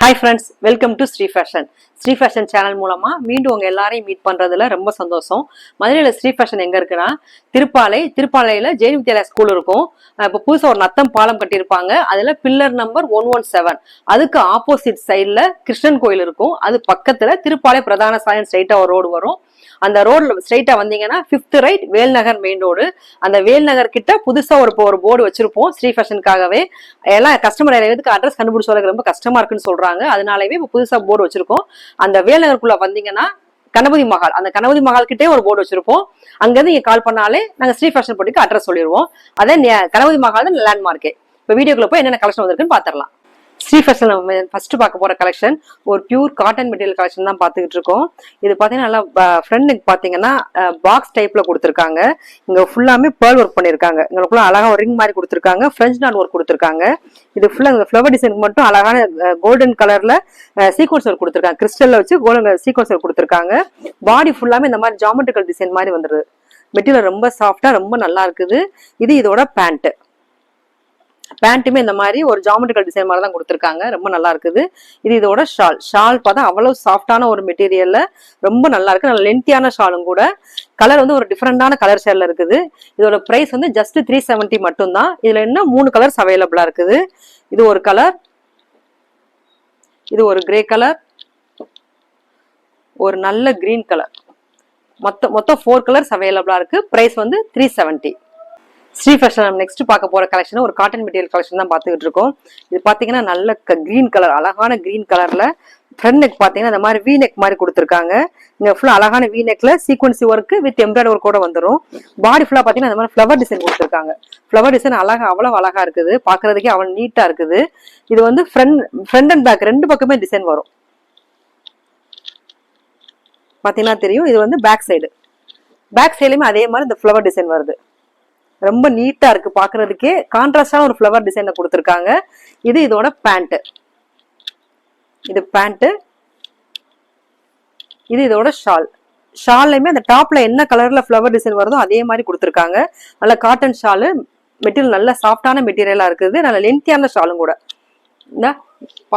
Hi friends, welcome to Sri Fashion. Sri Fashion channel மூலமா மீண்டும் உங்க எல்லாரையும் மீட் பண்றதுல ரொம்ப சந்தோஷம். மதுரையில ஸ்ரீ ஃபேஷன் எங்க இருக்குன்னா திருப்பாலையில ஜெயின் வித்யாலயா ஸ்கூல் இருக்கும். இப்போ புதுசா ஒரு நத்தம் பாலம் கட்டியிருப்பாங்க. அதுல பில்லர் நம்பர் 117. அதுக்கு ஆப்போசிட் சைட்ல கிருஷ்ணன் கோயில் இருக்கும். அது பக்கத்துல திருப்பாலை பிரதான சாலை ஸ்ட்ரைட்டா ஒரு ரோடு வரும். அந்த ரோட்ல ஸ்ட்ரைட்டா வந்தீங்கன்னா 5th right Velnagar main road. அந்த வேல்நகர் கிட்ட புதுசா ஒரு போர்டு வச்சிருப்போம் ஸ்ரீ ஃபேஷனுக்காகவே. எல்லாம் கஸ்டமர் எதுக்கு அட்ரஸ் கண்டுபிடிச்சு சொல்றது ரொம்ப கஷ்டமா இருக்குன்னு சொல்றாங்க. அதனாலவே இப்போ புதுசா போர்டு வச்சிருக்கோம். அந்த வேல்நகருக்குள்ள வந்தீங்கன்னா கணபதி மஹால், அந்த கணபதி மஹால் கிட்டே ஒரு போர்டு வச்சிருப்போம். அங்கிருந்து நீங்க கால் பண்ணாலே நாங்க ஸ்ரீ ஃபேஷன் போட்டிக்கு அட்ரஸ் சொல்லிடுவோம். அதே கணபதி மஹால் தான் லேண்ட்மார்க்கே. இப்போ வீடியோக்குள்ள போய் என்னென்ன கலெக்ஷன் வந்திருக்குன்னு பாத்திரலாம். ஸ்ரீ ஃபேஷன் ஃபர்ஸ்ட் பார்க்க போற கலெக்ஷன் ஒரு பியூர் காட்டன் மெட்டீரியல் கலெக்ஷன் தான் பார்த்துக்கிட்டு இருக்கோம். இது பாத்தீங்கன்னா நல்லா ஃப்ரண்ட்க்கு பாத்தீங்கன்னா பாக்ஸ் டைப்ல கொடுத்துருக்காங்க. இங்க ஃபுல்லாமே பேர்ல் ஒர்க் பண்ணிருக்காங்க. இங்க அழகா ஒரு ரிங் மாதிரி கொடுத்துருக்காங்க. பிரெஞ்ச் நாட் ஒர்க் கொடுத்துருக்காங்க. இது ஃபுல்லா இந்த ஃபிளவர் டிசைனுக்கு மட்டும் அழகான கோல்டன் கலர்ல சீக்வன்ஸ் ஒர்க் கொடுத்துருக்காங்க. கிறிஸ்டல்ல வச்சு கோல்டன் சீக்வன்ஸ் ஒர்க் கொடுத்துருக்காங்க. பாடி ஃபுல்லாமே இந்த மாதிரி ஜாமெட்ரிக்கல் டிசைன் மாதிரி வந்துருது. மெட்டீரியல் ரொம்ப சாஃப்டா ரொம்ப நல்லா இருக்குது. இது இதோட பேண்ட். பேண்ட்டுமே இந்த மாதிரி ஒரு ஜாமெட்ரிக்கல் டிசைன் மாதிரி தான் கொடுத்துருக்காங்க. ரொம்ப நல்லா இருக்குது. இது இதோட ஷால் பார்த்தா அவ்வளவு சாஃப்டான ஒரு மெட்டீரியல்ல ரொம்ப நல்லா இருக்கு. நல்ல லென்த்தியான ஷாலும் கூட. கலர் வந்து ஒரு டிஃப்ரெண்டான கலர் ஷேட்ல இருக்குது. இதோட பிரைஸ் வந்து ஜஸ்ட் 370 மட்டும் தான். இதுல இன்னும் 3 கலர்ஸ் அவைலபிளா இருக்குது. இது ஒரு கலர், இது ஒரு கிரே கலர், ஒரு நல்ல கிரீன் கலர். மொத்தம் 4 கலர்ஸ் அவைலபிளா இருக்கு. பிரைஸ் வந்து 370. ஸ்ரீ ஃபேஷன் நெக்ஸ்ட் பார்க்க போற கலெக்ஷன் ஒரு காட்டன் மெட்டீரியல் கலெக்ஷன் தான் பார்த்துக்கிட்டு இருக்கோம். இது பாத்தீங்கன்னா நல்ல கிரீன் கலர், அழகான கிரீன் கலர்ல ஃப்ரண்ட் நெக் பாத்தீங்கன்னா இந்த மாதிரி வி நெக் மாதிரி கொடுத்துருக்காங்க. இங்க ஃபுல்லா அழகான வி நெக்ல சீக்வன்சி ஒர்க் வித் எம்ப்ராய்டரி ஒர்க் கூட வந்துடும். பாடி ஃபுல்லா பாத்தீங்கன்னா இந்த மாதிரி ஃபிளவர் டிசைன் கொடுத்துருக்காங்க. ஃபிளவர் டிசைன் அவ்வளவு அழகா இருக்குது. பாக்குறதுக்கே அவ்வளவு நீட்டா இருக்குது. இது வந்து ஃப்ரண்ட் அண்ட் பேக் ரெண்டு பக்கமே டிசைன் வரும். பாத்தீங்கன்னா தெரியும். இது வந்து பேக் சைடுலயுமே அதே மாதிரி இந்த ஃபிளவர் டிசைன் வருது. ரொம்ப நீட்டா இருக்கு பாக்குறதுக்கே. கான்ட்ராஸ்டான ஒரு ஃபிளவர் டிசைன்ல கொடுத்துருக்காங்க. இது இதோட பேண்ட். இது பேண்ட். இது இதோட ஷால்லையுமே அந்த டாப்ல என்ன கலர்ல ஃபிளவர் டிசைன் வருதோ அதே மாதிரி கொடுத்துருக்காங்க. நல்ல காட்டன் ஷாலு. மெட்டீரியல் நல்ல சாஃப்டான மெட்டீரியலா இருக்குது. நல்ல லென்த்தியான ஷாலும் கூட.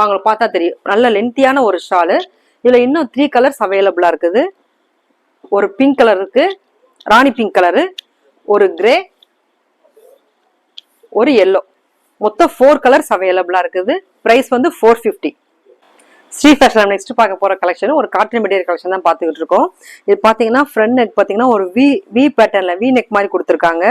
உங்களுக்கு பார்த்தா தெரியும். நல்ல லென்த்தியான ஒரு ஷாலு. இதுல இன்னும் 3 கலர்ஸ் அவைலபிளா இருக்குது. ஒரு பிங்க் கலர் இருக்கு, ராணி பிங்க் கலரு, ஒரு கிரே, ஒரு எல்லோ. மொத்தம் 4 கலர்ஸ் அவைலபிளா இருக்குது. பிரைஸ் வந்து 450. ஸ்ரீ ஃபேஷன் நெக்ஸ்ட் பார்க்க போற கலெக்ஷன் ஒரு காட்டன் மெட்டீரியல் கலெக்ஷன் தான் பார்த்துக்கிட்டு இருக்கோம். இது பாத்தீங்கன்னா ஃப்ரண்ட் நெக் பாத்தீங்கன்னா ஒரு வி பேட்டர்ன்ல வி நெக் மாதிரி கொடுத்துருக்காங்க.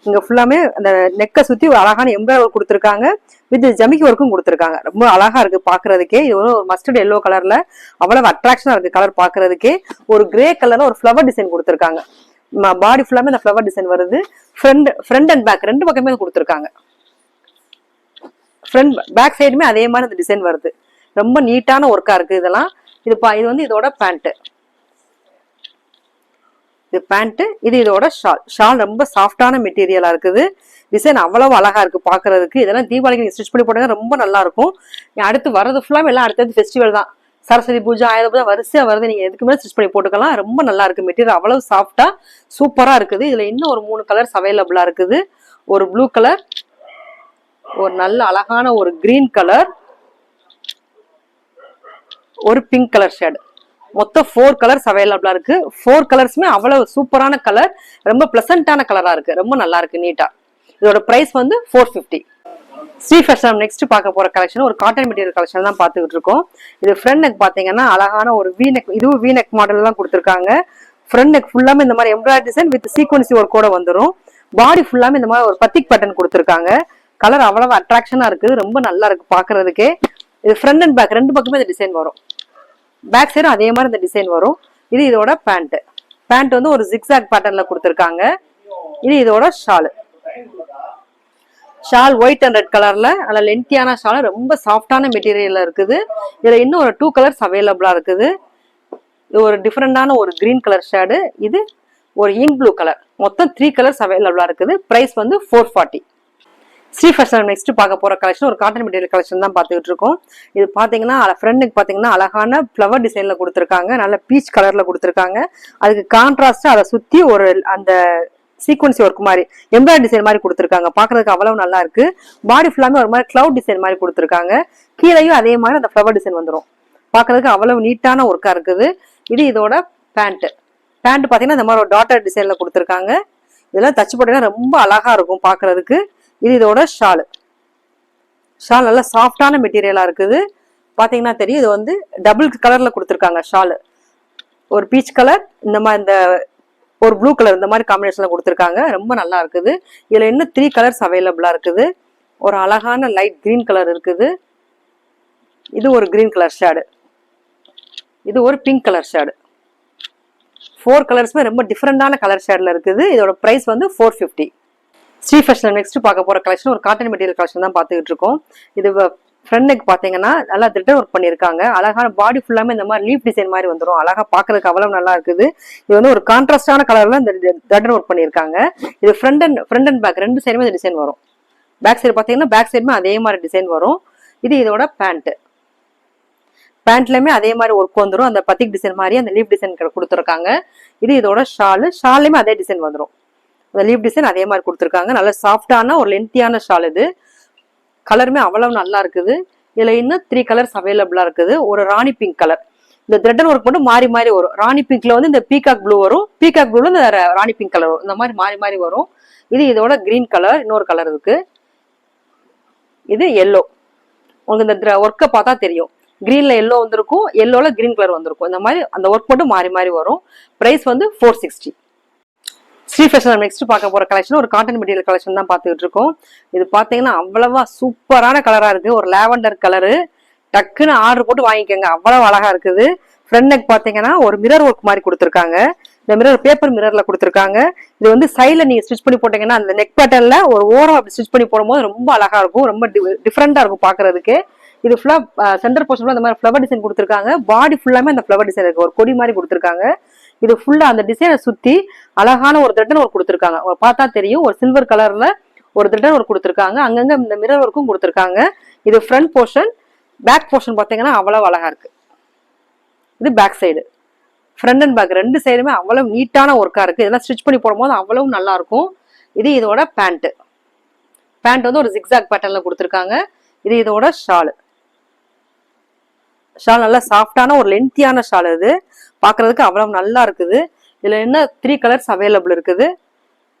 இங்க ஃபுல்லாமே அந்த நெக்கை சுத்தி ஒரு அழகான எம்ப்ராய்டரி ஒர்க் கொடுத்துருக்காங்க. வித் ஜமிக்கி ஒர்க்கும் கொடுத்துருக்காங்க. ரொம்ப அழகா இருக்கு பாக்குறதுக்கே. இது ஒரு மஸ்டர்ட் எல்லோ கலர்ல அவ்வளவு அட்ராக்ஷனா இருக்கு கலர் பாக்குறதுக்கே. ஒரு கிரே கலர்ல ஒரு ஃபிளவர் டிசைன் கொடுத்துருக்காங்க. பாடி ஃபுல்லாமே இந்த ஃபிளவர் டிசைன் வருது. ஃப்ரண்ட் அண்ட் பேக் ரெண்டு பக்கமே கொடுத்துருக்காங்க. பேக் சைடுமே அதே மாதிரி அந்த டிசைன் வருது. ரொம்ப நீட்டான ஒர்க்கா இருக்கு இதெல்லாம். இது வந்து இதோட பேண்ட். இது பேண்ட். இது இதோட ஷால் ரொம்ப சாஃப்டான மெட்டீரியலா இருக்குது. டிசைன் அவ்வளவு அழகா இருக்கு பாக்குறதுக்கு. இதெல்லாம் தீபாவளிக்கு நீங்க ஸ்டிச் பண்ணி போட்டா ரொம்ப நல்லா இருக்கும். அடுத்து வர்றது ஃபுல்லாமே எல்லாம் அடுத்தது ஃபெஸ்டிவல் தான். சரஸ்வதி பூஜை, ஆயுத பூஜை வரிசையா வருது. நீங்க எதுக்கு மேலே ஸ்டிச் பண்ணி போட்டுக்கலாம். ரொம்ப நல்லா இருக்கு. மெட்டீரியல் அவ்வளவு சாஃப்டா சூப்பரா இருக்குது. இதுல இன்னும் ஒரு 3 கலர்ஸ் அவைலபிளா இருக்குது. ஒரு ப்ளூ கலர், ஒரு நல்ல அழகான ஒரு கிரீன் கலர், ஒரு பிங்க் கலர் ஷேட். மொத்தம் 4 கலர்ஸ் அவைலபிளா இருக்கு. 4 கலர்ஸுமே அவ்வளவு சூப்பரான கலர். ரொம்ப பிளசன்டான கலரா இருக்கு. ரொம்ப நல்லா இருக்கு நீட்டா. இதோட பிரைஸ் வந்து 450. ஸ்ரீ ஃபேஷன் நெக்ஸ்ட் பார்க்க போற கலெக்ஷன் ஒரு காட்டன் மெட்டீரியல் கலெக்ஷன் தான் பார்த்துக்கிட்டு இருக்கோம். இது ஃப்ரண்ட் நெக் பாத்தீங்கன்னா அழகான ஒரு வி நெக். இதுவும் வி நெக் மாடல் தான் கொடுத்துருக்காங்க. ஃப்ரண்ட் நெக் ஃபுல்லாமே இந்த மாதிரி எம்ப்ராய்டரி டிசைன் வித் சீக்வன்சி ஒர்க் கூட வந்துடும். பாடி ஃபுல்லாமே இந்த மாதிரி ஒரு பத்திக் பேட்டர்ன் கொடுத்துருக்காங்க. கலர் அவ்வளவு அட்ராக்ஷனா இருக்குது. ரொம்ப நல்லா இருக்கு பாக்குறதுக்கே. இது ஃப்ரண்ட் அண்ட் பேக் ரெண்டு பக்கமே இந்த டிசைன் வரும். பேக் சைடும் அதே மாதிரி இந்த டிசைன் வரும். இது இதோட பேண்ட். பேண்ட் வந்து ஒரு ஜிக்ஸாக் பேட்டர்ன்ல கொடுத்துருக்காங்க. இது இதோட ஷால் ஒயிட் அண்ட் ரெட் கலர்ல நல்ல லென்த்தியான ஷால். ரொம்ப சாஃப்டான மெட்டீரியல்ல இருக்குது. இதுல இன்னும் ஒரு 2 கலர்ஸ் அவைலபிளா இருக்குது. இது ஒரு டிஃப்ரெண்டான ஒரு கிரீன் கலர் ஷேடு. இது ஒரு இங்க் ப்ளூ கலர். மொத்தம் 3 கலர்ஸ் அவைலபிளா இருக்குது. பிரைஸ் வந்து 440. ஸ்ரீ ஃபேஷன் நெக்ஸ்ட் பார்க்க போற கலெக்ஷன் ஒரு காட்டன் மெட்டீரியல் கலெக்ஷன் தான் பார்த்துக்கிட்டு இருக்கோம். இது பாத்தீங்கன்னா ஃப்ரண்ட்டுக்கு பாத்தீங்கன்னா அழகான ஃபிளவர் டிசைன்ல கொடுத்துருக்காங்க. நல்ல பீச் கலர்ல கொடுத்துருக்காங்க. அதுக்கு கான்ட்ராஸ்டா அதை சுத்தி ஒரு அந்த சீக்வன்சி ஒர்க் மாதிரி எம்ப்ராய்டரி டிசைன் மாதிரி கொடுத்துருக்காங்க. பாக்குறதுக்கு அவ்வளவு நல்லா இருக்கு. பாடி ஃபுல்லாமே ஒரு மாதிரி கிளவுட் டிசைன் மாதிரி கொடுத்துருக்காங்க. கீழேயும் அதே மாதிரி அந்த ஃப்ளவர் டிசைன் வந்துடும். பாக்குறதுக்கு அவ்வளவு நீட்டான ஒர்க்கா இருக்குது. இது இதோட பேண்ட். பேண்ட் பாத்தீங்கன்னா இந்த மாதிரி ஒரு டாட்டர் டிசைன்ல கொடுத்துருக்காங்க. இதெல்லாம் தச்சு போட்டீங்கன்னா ரொம்ப அழகா இருக்கும் பாக்குறதுக்கு. இது இதோட ஷால். ஷால் நல்லா சாஃப்டான மெட்டீரியலா இருக்குது. பாத்தீங்கன்னா தெரியும். இது வந்து டபுள் கலர்ல கொடுத்துருக்காங்க ஷால். ஒரு பீச் கலர், இந்த மாதிரி இந்த ஒரு ப்ளூ கலர், இந்த மாதிரி காம்பினேஷன்ல கொடுத்துருக்காங்க. ரொம்ப நல்லா இருக்குது. இதுல இன்னும் 3 கலர்ஸ் அவைலபிளா இருக்குது. ஒரு அழகான லைட் கிரீன் கலர் இருக்குது. இது ஒரு கிரீன் கலர் ஷேடு. இது ஒரு பிங்க் கலர் ஷேடு. 4 கலர்ஸ்மே ரொம்ப டிஃப்ரெண்டான கலர் ஷேட்ல இருக்குது. இதோட பிரைஸ் வந்து 450. ஸ்ரீ ஃபேஷன்ல நெக்ஸ்ட் பார்க்க போற கலெக்ஷன் ஒரு காட்டன் மெட்டீரியல் கலெக்ஷன் தான் பார்த்துக்கிட்டு இருக்கோம். இது ஃப்ரண்ட் நெக் பாத்தீங்கன்னா நல்லா த்ரெட் ஒர்க் பண்ணிருக்காங்க. அழகான பாடி ஃபுல்லாமே இந்த மாதிரி லீஃப் டிசைன் மாதிரி வந்துடும். அழகா பாக்குறதுக்கு அவ்வளவு நல்லா இருக்குது. இது வந்து ஒரு கான்ட்ராஸ்டான கலர்ல இந்த த்ரெட் ஒர்க் பண்ணிருக்காங்க. இது ஃப்ரண்ட் அண்ட் பேக் ரெண்டு சைடுமே இந்த டிசைன் வரும். பேக் சைடு பாத்தீங்கன்னா பேக் சைடுமே அதே மாதிரி டிசைன் வரும். இது இதோட பேண்ட். பேண்ட்லயுமே அதே மாதிரி ஒர்க் வந்துடும். அந்த பத்திக் டிசைன் மாதிரி அந்த லீஃப் டிசைன் கொடுத்துருக்காங்க. இது இதோட ஷாலு. ஷால்லையுமே அதே டிசைன் வந்துடும். அந்த லீஃப் டிசைன் அதே மாதிரி கொடுத்துருக்காங்க. நல்ல சாஃப்டான ஒரு லென்த்தியான ஷால். இது கலருமே அவ்வளவு நல்லா இருக்குது. இதுல இன்னும் 3 கலர்ஸ் அவைலபிளா இருக்குது. ஒரு ராணி பிங்க் கலர். இந்த த்ரெட் ஒர்க் மட்டும் மாறி மாறி வரும். ராணி பிங்க்ல வந்து இந்த பீகாக் ப்ளூ வரும். பீகாக் ப்ளூல இந்த ராணி பிங்க் கலர் வரும். இந்த மாதிரி மாறி மாறி வரும். இது இதோட கிரீன் கலர். இன்னொரு கலர் இருக்கு. இது எல்லோ. உங்களுக்கு இந்த ஒர்க்கை பார்த்தா தெரியும். கிரீன்ல எல்லோ வந்திருக்கும், எல்லோல கிரீன் கலர் வந்திருக்கும். இந்த மாதிரி அந்த ஒர்க் மட்டும் மாறி மாறி வரும். பிரைஸ் வந்து 460. ஸ்ரீ ஃபேஷன் நெக்ஸ்ட் பார்க்க போற கலெக்ஷன் ஒரு காட்டன் மெட்டீரியல் கலெக்ஷன் தான் பார்த்துக்கிட்டு இருக்கோம். இது பாத்தீங்கன்னா அவ்வளவா சூப்பரான கலரா இருக்கு. ஒரு லாவெண்டர் கலரு. டக்குன்னு ஆர்டர் போட்டு வாங்கிக்கோங்க. அவ்வளவு அழகா இருக்குது. ஃப்ரண்ட் நெக் பாத்தீங்கன்னா ஒரு மிரர் ஒர்க் மாதிரி கொடுத்துருக்காங்க. இந்த மிரர் பேப்பர் மிரர்ல கொடுத்துருக்காங்க. இது வந்து சைட்ல நீங்க ஸ்டிச் பண்ணி போட்டீங்கன்னா அந்த நெக் பேட்டர்ன்ல ஒரு ஓரம் அப்படி ஸ்டிச் பண்ணி போடும்போது ரொம்ப அழகா இருக்கும். ரொம்ப டிஃப்ரெண்டா இருக்கும் பாக்குறதுக்கு. இது ஃபுல்லா சென்டர் போர்ஷன்ல இந்த மாதிரி ஃபிளவர் டிசைன் கொடுத்துருக்காங்க. பாடி ஃபுல்லாமே அந்த ஃபிளவர் டிசைன் இருக்கு. ஒரு கொடி மாதிரி கொடுத்துருக்காங்க. இது ஃபுல்லா அந்த டிசைனை சுத்தி அழகான ஒரு த்ரெட் ஒர்க் கொடுத்துருக்காங்க. பார்த்தா தெரியும். ஒரு சில்வர் கலர்ல ஒரு த்ரெட் ஒர்க் கொடுத்துருக்காங்க. அங்கங்க இந்த மிரர் ஒர்க்கும் கொடுத்துருக்காங்க. இது ஃப்ரண்ட் போர்ஷன். பேக் போர்ஷன் பாத்தீங்கன்னா அவ்வளவு அழகா இருக்கு. இது back side. Front and back ரெண்டு சைடுமே அவ்வளவு நீட்டான ஒர்க்கா இருக்கு. இதெல்லாம் ஸ்டிச் பண்ணி போடும்போது அவ்வளவு நல்லா இருக்கும். இது இதோட பேண்ட். பேண்ட் வந்து ஒரு ஜிக்ஸாக் பேட்டர்ன்ல கொடுத்துருக்காங்க. இது இதோட ஷால். ஷால் நல்லா சாஃப்டான ஒரு லென்த்தியான ஷால். இது பாக்குறதுக்கு அவ்வளவு நல்லா இருக்குது. இதுல என்ன 3 கலர்ஸ் அவைலபிள் இருக்குது.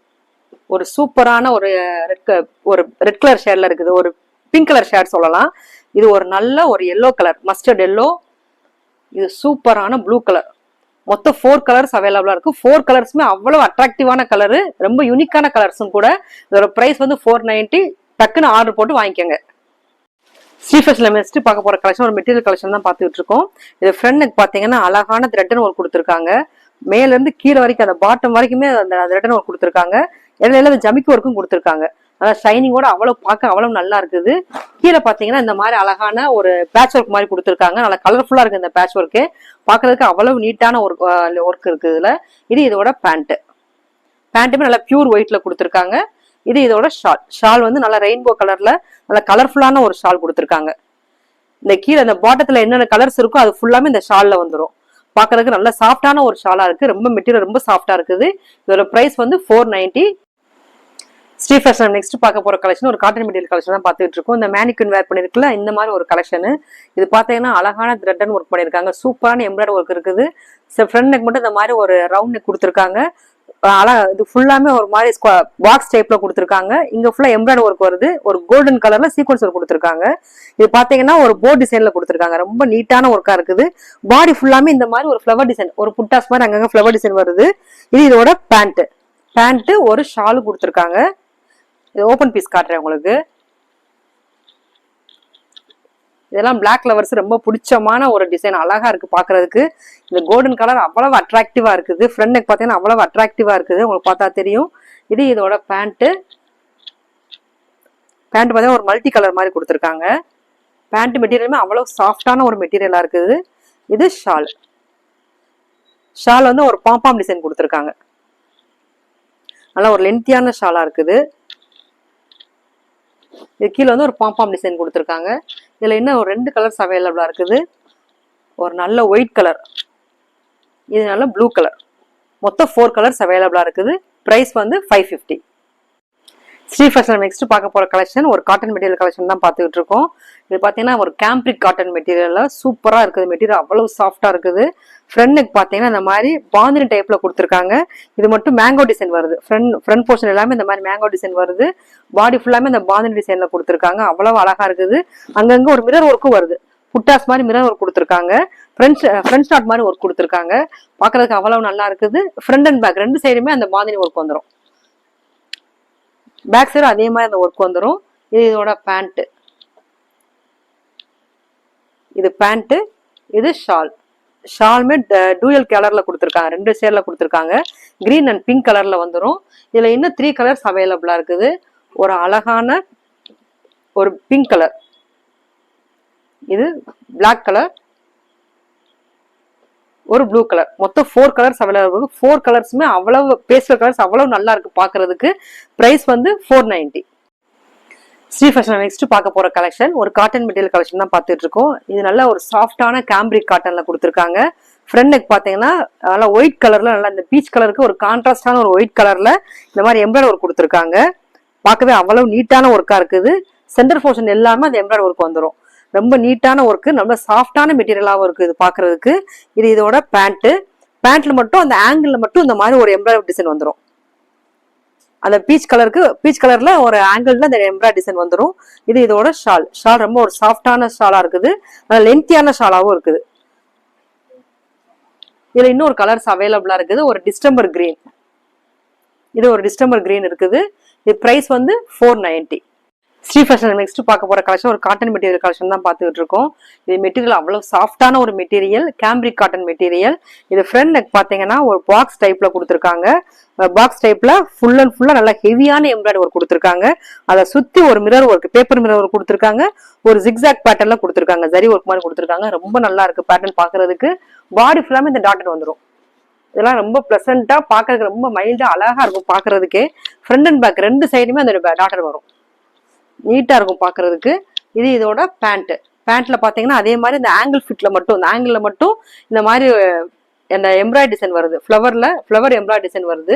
ஒரு சூப்பரான ஒரு ரெட் கலர் ஷேட்ல இருக்குது. ஒரு பிங்க் கலர் ஷேட் சொல்லலாம். இது ஒரு நல்ல ஒரு எல்லோ கலர், மஸ்டர்ட் எல்லோ. இது சூப்பரான ப்ளூ கலர். மொத்தம் 4 கலர்ஸ் அவைலபிளா இருக்கு. 4 கலர்ஸுமே அவ்வளவு அட்ராக்டிவான கலரு. ரொம்ப யூனிக்கான கலர்ஸும் கூட. இதோட பிரைஸ் வந்து 490. டக்குன்னு ஆர்டர் போட்டு வாங்கிக்கோங்க. ஸ்ரீ ஃபேஷன்ல நெக்ஸ்ட் பார்க்க போற கலெக்ஷன் ஒரு மெட்டீரியல் கலெக்ஷன் தான் பார்த்துட்டு இருக்கோம். இது ஃப்ரண்ட் நெக் பாத்தீங்கன்னா அழகான த்ரெட்டன் ஒர்க் கொடுத்துருக்காங்க. மேல இருந்து கீழே வரைக்கும் அந்த பாட்டம் வரைக்குமே அந்த த்ரெட்டன் ஒர்க் கொடுத்துருக்காங்க. இடையில ஜமிக்கு ஒர்க்கும் கொடுத்துருக்காங்க. அதாவது ஷைனிங்கோட அவ்வளவு நல்லா இருக்குது. கீழே பாத்தீங்கன்னா இந்த மாதிரி அழகான ஒரு பேட்ச் ஒர்க் மாதிரி கொடுத்துருக்காங்க. நல்லா கலர்ஃபுல்லா இருக்கு இந்த பேட்ச் ஒர்க்கு. பாக்குறதுக்கு அவ்வளவு நீட்டான ஒர்க் இருக்கு இதுல. இது இதோட பேண்ட். பேண்ட்டுமே நல்லா பியூர் ஒயிட்ல கொடுத்துருக்காங்க. இது இதோட ஷால். ஷால் வந்து நல்லா ரெயின்போ கலர்ல நல்லா கலர்ஃபுல்லான ஒரு ஷால் கொடுத்துருக்காங்க. இந்த கீழே இந்த பாட்டத்துல என்னென்ன கலர்ஸ் இருக்கோ அது ஃபுல்லாமே இந்த ஷால்ல வந்துடும். பாக்குறதுக்கு நல்லா சாஃப்டான ஒரு ஷாலா இருக்கு. ரொம்ப மெட்டீரியல் ரொம்ப சாஃப்டா இருக்குது. இதோட பிரைஸ் வந்து 490. ஸ்ரீ ஃபேஷன் நெக்ஸ்ட் பார்க்க போற கலெக்ஷன் ஒரு காட்டன் மெட்டீரியல் கலெக்ஷன் தான் பார்த்துட்டு இருக்கோம். இந்த மேனிக்வின் வேர் பண்ணிருக்குல்ல இந்த மாதிரி ஒரு கலெக்ஷன். இது பாத்தீங்கன்னா அழகான த்ரெட் ஒர்க் பண்ணிருக்காங்க. சூப்பரான எம்ப்ராய்டரி ஒர்க் இருக்குது. ஃப்ரண்ட் நெக் மட்டும் இந்த மாதிரி ஒரு ரவுண்ட் நெக் கொடுத்துருக்காங்க. இது ஃபுல்லாமே ஒரு மாதிரி பாக்ஸ் டைப்ல கொடுத்துருக்காங்க. இங்க ஃபுல்லா எம்ப்ராய்டரி ஒர்க் வருது. ஒரு கோல்டன் கலர்ல சீக்வன்ஸ் ஒர்க் கொடுத்துருக்காங்க. இது பாத்தீங்கன்னா ஒரு போர்ட் டிசைன்ல கொடுத்துருக்காங்க. ரொம்ப நீட்டான ஒர்க்கா இருக்குது. பாடி ஃபுல்லாமே இந்த மாதிரி ஒரு ஃபிளவர் டிசைன், ஒரு புட்டாஸ் மாதிரி அங்கங்க ஃபிளவர் டிசைன் வருது. இது இதோட பேண்ட். பேண்ட் ஒரு ஷாலு கொடுத்துருக்காங்க. இது ஓபன் பீஸ் காட்டுறேன் உங்களுக்கு. இதெல்லாம் பிளாக் லவர்ஸ் ரொம்ப பிடிச்சமான ஒரு டிசைன். அழகா இருக்கு பாக்குறதுக்கு. இந்த கோல்டன் கலர் அவ்வளவு அட்ராக்டிவா இருக்குது. ஃப்ரண்ட் நெக் பாத்தீங்கன்னா அவ்வளவு அட்ராக்டிவா இருக்குது. உங்களுக்கு பார்த்தா தெரியும். இது இதோட பேண்ட். பேண்ட் பாத்தீங்கன்னா ஒரு மல்டி கலர் மாதிரி கொடுத்துருக்காங்க. பேண்ட் மெட்டீரியலுமே அவ்வளவு சாஃப்டான ஒரு மெட்டீரியலா இருக்குது. இது ஷால். ஷால் வந்து ஒரு பாம்பாம் டிசைன் கொடுத்துருக்காங்க. நல்லா ஒரு லென்த்தியான ஷாலா இருக்குது. இது கீழே வந்து ஒரு பாம்பாம் டிசைன் கொடுத்துருக்காங்க. இதுல இன்னும் ஒரு 2 கலர்ஸ் அவைலபிளா இருக்குது. ஒரு நல்ல ஒயிட் கலர், இது நல்ல ப்ளூ கலர். மொத்தம் 4 கலர்ஸ் அவைலபிளா இருக்குது. பிரைஸ் வந்து 550. ஸ்ரீ ஃபேஷன் நெக்ஸ்ட் பார்க்க போற கலெக்ஷன் ஒரு காட்டன் மெட்டீரியல் கலெக்ஷன் தான் பார்த்துக்கிட்டு இருக்கோம். இது பார்த்தீங்கன்னா ஒரு கேம்ப்ரிக் காட்டன் மெட்டீரியல்ல சூப்பரா இருக்குது. மெட்டீரியல் அவ்வளவு சாஃப்டா இருக்குது. ஃப்ரண்ட் நெக் பார்த்தீங்கன்னா இந்த மாதிரி பாந்தினி டைப்ல கொடுத்துருக்காங்க. இது மட்டும் மேங்கோ டிசைன் வருது. ஃப்ரண்ட் போர்ஷன் எல்லாமே இந்த மாதிரி மேங்கோ டிசைன் வருது. பாடி ஃபுல்லாமே இந்த பாந்தினி டிசைன்ல கொடுத்துருக்காங்க. அவ்வளவு அழகா இருக்குது. அங்கங்க ஒரு மிரர் ஒர்க்கும் வருது. புட்டாஸ் மாதிரி மிரர் ஒர்க் கொடுத்துருக்காங்க. ஃப்ரண்ட் நாட் மாதிரி ஒர்க் கொடுத்துருக்காங்க. பாக்குறதுக்கு அவ்வளவு நல்லா இருக்குது. ஃப்ரண்ட் அண்ட் பேக் ரெண்டு சைடுமே அந்த பாந்தினி ஒர்க் வந்துடும். பேக் சைடு அதே மாதிரி அந்த ஒர்க் வந்துடும். இது இதோட பேண்ட். இது பேண்ட், இது ஷால். ஷால்மே டூயல் கலர்ல கொடுத்துருக்காங்க. ரெண்டு ஷேர்ல கொடுத்துருக்காங்க. கிரீன் அண்ட் பிங்க் கலர்ல வந்துடும். இதுல இன்னும் 3 கலர்ஸ் அவைலபிளா இருக்குது. ஒரு அழகான ஒரு பிங்க் கலர், இது பிளாக் கலர், ஒரு ப்ளூ கலர். மொத்தம் 4 கலர்ஸ் அவைலபிள். 4 கலர்ஸுமே அவ்வளவு பேஸ்டல் கலர்ஸ் அவ்வளவு நல்லா இருக்கு பாக்குறதுக்கு. பிரைஸ் வந்து 490. ஸ்ரீ ஃபேஷன் நெக்ஸ்ட் பார்க்க போற கலெக்ஷன் ஒரு காட்டன் மெட்டீரியல் கலெக்ஷன் தான் பார்த்துட்டு இருக்கோம். இது நல்ல ஒரு சாஃப்டான கேம்ப்ரிக் காட்டன்ல கொடுத்துருக்காங்க. ஃப்ரண்ட் நெக் பாத்தீங்கன்னா நல்லா ஒயிட் கலர்ல, நல்லா இந்த பீச் கலருக்கு ஒரு கான்ட்ராஸ்டான ஒரு ஒயிட் கலர்ல இந்த மாதிரி எம்ப்ராய்டரி ஒர்க் கொடுத்துருக்காங்க. பார்க்கவே அவ்வளவு நீட்டான ஒர்க்கா இருக்குது. சென்டர் போர்ஷன் எல்லாமே அந்த எம்ப்ராய்டரி ஒர்க் வந்துடும். ரொம்ப நீட்டான ஒர்க்கு, ரொம்ப சாஃப்டான மெட்டீரியலாகவும் இருக்கு இது பாக்குறதுக்கு. இது இதோட பேண்ட். பேண்ட்ல மட்டும் அந்த ஆங்கிள் மட்டும் இந்த மாதிரி ஒரு எம்ப்ராய்டரி டிசைன் வந்துடும். அந்த பீச் கலர்ல ஒரு ஆங்கிள் அந்த எம்ப்ராய்டரி டிசைன் வந்துடும். இது இதோட ஷால். ஷால் ரொம்ப ஒரு சாஃப்டான ஷாலா இருக்குது. லென்த்தியான ஷாலாவும் இருக்குது. இதுல இன்னொரு கலர்ஸ் அவைலபிளா இருக்குது. ஒரு டிஸ்டம்பர் கிரீன். இது ஒரு டிஸ்டம்பர் கிரீன் இருக்குது. இது பிரைஸ் வந்து 490. ஸ்ரீ ஃபேஷன் நெக்ஸ்ட் பார்க்க போற கலெக்ஷன் ஒரு காட்டன் மெட்டீரியல் கலெக்ஷன் தான் பார்த்துக்கிட்டு இருக்கோம். இது மெட்டீரியல் அவ்வளவு சாஃப்டான ஒரு மெட்டீரியல், கேம்ப்ரிக் காட்டன் மெட்டீரியல். இது ஃப்ரண்ட் நெக் பாத்தீங்கன்னா ஒரு பாக்ஸ் டைப்ல கொடுத்துருக்காங்க. பாக்ஸ் டைப்ல ஃபுல் அண்ட் ஃபுல்லா நல்லா ஹெவியான எம்ப்ராய்டரி ஒர்க் கொடுத்துருக்காங்க. அதை சுத்தி ஒரு mirror work, paper mirror work கொடுத்துருக்காங்க. ஒரு ஜிக்ஸாக் பேட்டர்ன்ல கொடுத்துருக்காங்க. ஜரி ஒர்க் மாதிரி கொடுத்துருக்காங்க. ரொம்ப நல்லா இருக்கு பேட்டர்ன் பாக்குறதுக்கு. பாடி ஃபுல்லாமே இந்த டாட்டர் வந்துடும். இதெல்லாம் ரொம்ப பிளசண்டா பாக்குறதுக்கு, ரொம்ப மைல்டா அழகா இருக்கும் பாக்குறதுக்கு. ஃப்ரண்ட் அண்ட் பேக் ரெண்டு சைடுமே அந்த டாட்டர் வரும். நீட்டா இருக்கும் பாக்குறதுக்கு. இது இதோட பேண்ட். பேண்ட்ல பாத்தீங்கன்னா அதே மாதிரி இந்த ஆங்கிள் ஃபிட்ல மட்டும், இந்த ஆங்கிள் மட்டும் இந்த மாதிரி இந்த எம்ப்ராய்டரி டிசைன் வருது. ஃப்ளவர் எம்ப்ராய்டரி டிசைன் வருது.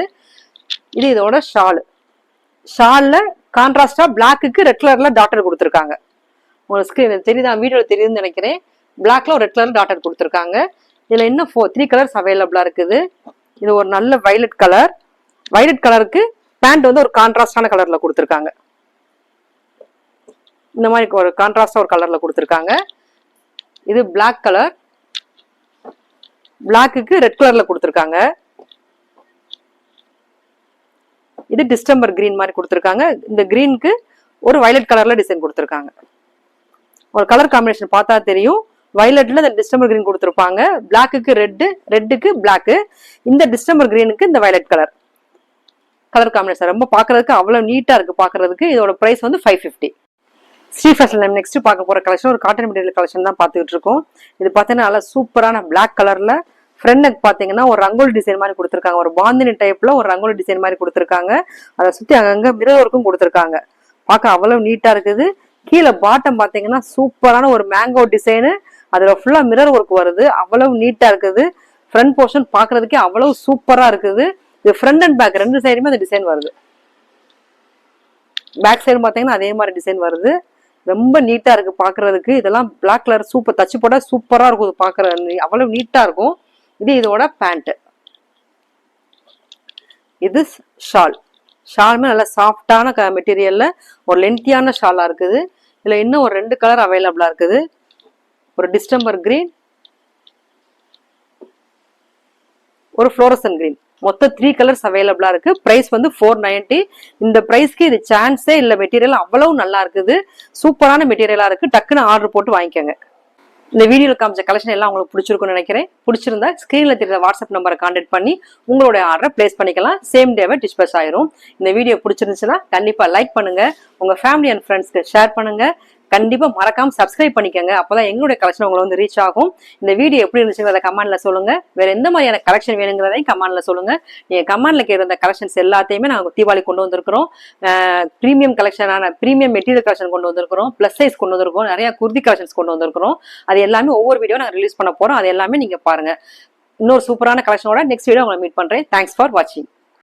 இது இதோட ஷால். ஷால்ல கான்ட்ராஸ்டா பிளாக்குக்கு ரெட் கலர்ல டாட்டர் கொடுத்துருக்காங்க. உங்களுக்கு ஸ்கிரீன் தெரியுதா, வீடியோல தெரியுதுன்னு நினைக்கிறேன். பிளாக்ல ஒரு ரெட் கலர் டாட்டர் கொடுத்துருக்காங்க. இதுல இன்னும் 3 கலர்ஸ் அவைலபிளா இருக்குது. இது ஒரு நல்ல வயலட் கலர். வயலட் கலருக்கு பேண்ட் வந்து ஒரு கான்ட்ராஸ்டான கலர்ல கொடுத்துருக்காங்க. இந்த மாதிரி ஒரு கான்ட்ராஸ்டா ஒரு கலர்ல கொடுத்துருக்காங்க. இது பிளாக் கலர். பிளாக்குக்கு ரெட் கலர்ல கொடுத்துருக்காங்க. இது டிஸ்டம்பர் கிரீன் மாதிரி கொடுத்துருக்காங்க. இந்த கிரீனுக்கு ஒரு வயலட் கலர்ல டிசைன் கொடுத்துருக்காங்க. ஒரு கலர் காம்பினேஷன் பார்த்தா தெரியும். வயலட்ல இந்த டிஸ்டம்பர் கிரீன் கொடுத்துருப்பாங்க. பிளாக்குக்கு ரெட்டுக்கு பிளாக்கு. இந்த டிஸ்டம்பர் கிரீனுக்கு இந்த வயலட் கலர் காம்பினேஷன் ரொம்ப பாக்குறதுக்கு அவ்வளவு நீட்டா இருக்கு பாக்குறதுக்கு. இதோட பிரைஸ் வந்து 550. ஸ்ரீ ஃபேஷன் நெக்ஸ்ட் பார்க்க போற கலெக்ஷன் ஒரு காட்டன் மெட்டீரியல் கலெக்ஷன் தான் பார்த்துக்கிட்டு இருக்கோம். இது பார்த்தீங்கன்னா நல்லா சூப்பரான பிளாக் கலர்ல ஃப்ரண்ட் நெக் பாத்தீங்கன்னா ஒரு ரங்கோலி டிசைன் மாதிரி கொடுத்துருக்காங்க. ஒரு பாந்தினி டைப்ல ஒரு ரங்கோலி டிசைன் மாதிரி கொடுத்துருக்காங்க. அதை சுத்தி அங்கங்க மிரர் ஒர்க்கும் கொடுத்துருக்காங்க. பார்க்க அவ்வளவு நீட்டா இருக்குது. கீழே பாட்டம் பாத்தீங்கன்னா சூப்பரான ஒரு மேங்கோ டிசைனு. அதுல ஃபுல்லா மிரர் ஒர்க் வருது. அவ்வளவு நீட்டா இருக்குது. ஃப்ரண்ட் போர்ஷன் பாக்குறதுக்கே அவ்வளவு சூப்பரா இருக்குது. இது ஃப்ரண்ட் அண்ட் பேக் ரெண்டு சைடுமே அந்த டிசைன் வருது. பேக் சைடு பாத்தீங்கன்னா அதே மாதிரி டிசைன் வருது. ரொம்ப நீட்டா இருக்கு பாக்குறதுக்கு. இதெல்லாம் பிளாக் கலர் சூப்பர் தச்சு போட்டா சூப்பரா இருக்கும் பாக்குறது. அவ்வளவு நீட்டா இருக்கும். இது இதோட பேண்ட். இது ஷால். ஷாலுமே நல்ல சாஃப்டான மெட்டீரியல்ல ஒரு லென்த்தியான ஷாலா இருக்குது. இதுல இன்னும் ஒரு 2 கலர் அவைலபிளா இருக்குது. ஒரு டிஸ்டம்பர் கிரீன், ஒரு ஃப்ளோரசன் கிரீன். மொத்தம் 3 கலர்ஸ் அவைலபிளா இருக்கு. பிரைஸ் வந்து 490. இந்த பிரைஸ்க்கு இது சான்ஸே இல்ல. மெட்டீரியல் அவ்வளவு நல்லா இருக்குது. சூப்பரான மெட்டீரியலா இருக்கு. டக்குன்னு ஆர்டர் போட்டு வாங்கிக்கோங்க. இந்த வீடியோல காமிச்ச கலெக்ஷன் எல்லாம் உங்களுக்கு பிடிச்சிருக்கும்னு நினைக்கிறேன். பிடிச்சிருந்தா ஸ்கிரீன்ல தெரியுற வாட்ஸ்அப் நம்பரை கான்டாக்ட் பண்ணி உங்களுடைய ஆர்டரை பிளேஸ் பண்ணிக்கலாம். சேம் டேவே டிஸ்பேச் ஆயிரும். இந்த வீடியோ பிடிச்சிருந்துச்சுன்னா கண்டிப்பா லைக் பண்ணுங்க. உங்க ஃபேமிலி அண்ட் ஃப்ரெண்ட்ஸ்க்கு ஷேர் பண்ணுங்க. கண்டிப்பா மறக்காம சப்ஸ்கிரைப் பண்ணிக்கோங்க. அப்பதான் எங்களுடைய கலெக்ஷன் உங்களை வந்து ரீச் ஆகும். இந்த வீடியோ எப்படி இருந்துச்சுங்கிறத கமெண்ட்ல சொல்லுங்க. வேற எந்த மாதிரியான கலெக்ஷன் வேணுங்கிறதையும் கமெண்ட்ல சொல்லுங்க. நீங்க கமெண்ட்ல கேட்கிற கலெக்ஷன்ஸ் எல்லாத்தையுமே நாங்க தீபாவளி கொண்டு வந்திருக்கிறோம். பிரீமியம் கலெக்ஷனான பிரீமியம் மெட்டீரியல் கலெக்ஷன் கொண்டு வந்திருக்கிறோம். பிளஸ் சைஸ் கொண்டு வந்திருக்கோம். நிறைய குர்தி கலெக்ஷன்ஸ் கொண்டு வந்திருக்கிறோம். அது எல்லாமே ஒவ்வொரு வீடியோ நாங்க ரிலீஸ் பண்ண போறோம். அது எல்லாமே நீங்க பாருங்க. இன்னொரு சூப்பரான கலெக்ஷனோட நெக்ஸ்ட் வீடியோ உங்களை மீட் பண்றேன். தேங்க்ஸ் ஃபார் வாட்சிங்.